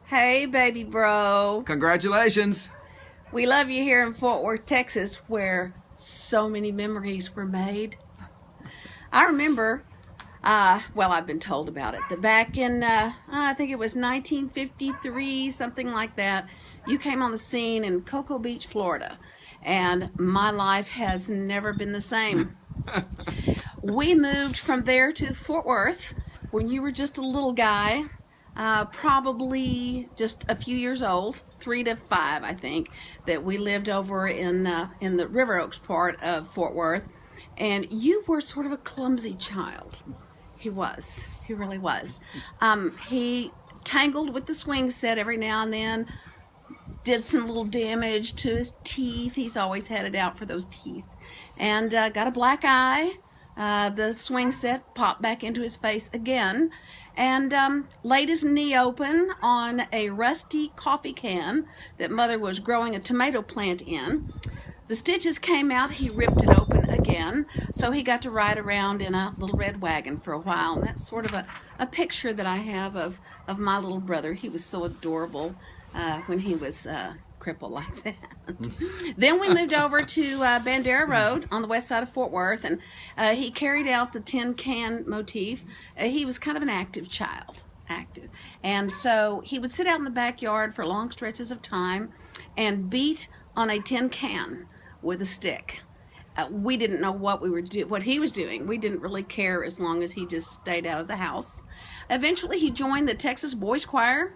Hey, baby bro. Congratulations. We love you here in Fort Worth, Texas, where so many memories were made. I remember, well, I've been told about it, that back in, I think it was 1953, something like that, you came on the scene in Cocoa Beach, Florida, and my life has never been the same. We moved from there to Fort Worth when you were just a little guy, probably just a few years old, 3 to 5, I think, that we lived over in the River Oaks part of Fort Worth, and you were sort of a clumsy child. He was. He really was. He tangled with the swing set every now and then, did some little damage to his teeth. He's always had it out for those teeth, and got a black eye. The swing set popped back into his face again, and laid his knee open on a rusty coffee can that Mother was growing a tomato plant in. The stitches came out, he ripped it open again, so he got to ride around in a little red wagon for a while, and that's sort of a picture that I have of my little brother. He was so adorable when he was crippled like that. Then we moved over to Bandera Road on the west side of Fort Worth, and he carried out the tin can motif. He was kind of an active child, and so he would sit out in the backyard for long stretches of time and beat on a tin can with a stick. We didn't know what he was doing. We didn't really care as long as he just stayed out of the house. Eventually he joined the Texas Boys Choir,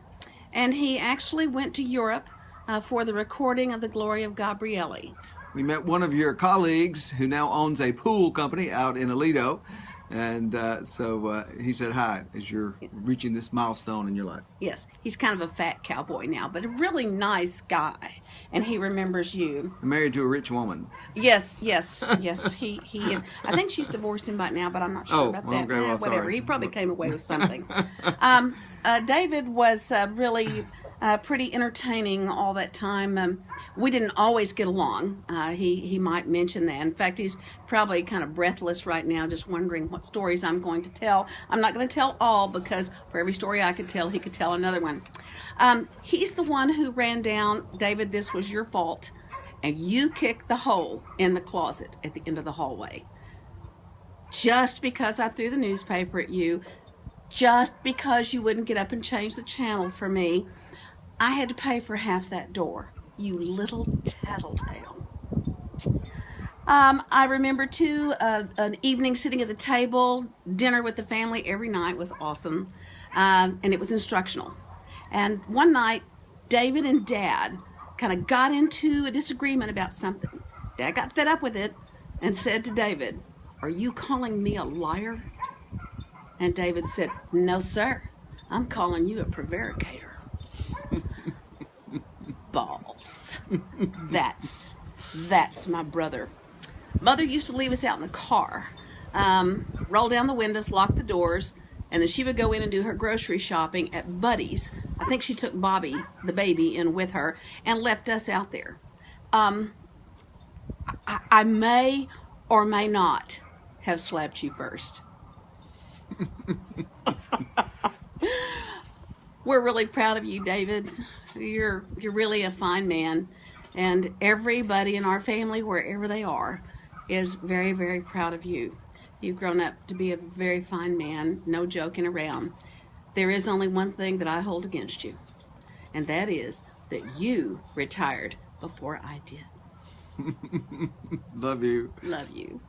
and he actually went to Europe for the recording of The Glory of Gabriele. We met one of your colleagues who now owns a pool company out in Aledo, and so he said hi as you're reaching this milestone in your life. Yes, he's kind of a fat cowboy now, but a really nice guy, and he remembers you. Married to a rich woman. Yes, he is. I think she's divorced him by now, but I'm not sure about that. Okay, well, whatever. sorry. He probably came away with something. David was really pretty entertaining all that time. We didn't always get along. He might mention that. In fact, he's probably kind of breathless right now, just wondering what stories I'm going to tell. I'm not going to tell all, because for every story I could tell, he could tell another one. He's the one who ran down, David, this was your fault, and you kicked the hole in the closet at the end of the hallway. Just because I threw the newspaper at you, just because you wouldn't get up and change the channel for me, I had to pay for half that door. You little tattletale. I remember too, an evening sitting at the table, dinner with the family every night was awesome, and it was instructional. And one night, David and Dad kind of got into a disagreement about something. Dad got fed up with it and said to David, "Are you calling me a liar?" And David said, "No, sir. I'm calling you a prevaricator." Balls. That's my brother. Mother used to leave us out in the car, roll down the windows, lock the doors, and then she would go in and do her grocery shopping at Buddy's. I think she took Bobby, the baby, in with her and left us out there. I may or may not have slapped you first. We're really proud of you, David. You're really a fine man, and everybody in our family, wherever they are, is very, very proud of you. You've grown up to be a very fine man, no joking around. There is only one thing that I hold against you, and that is that you retired before I did. Love you. Love you.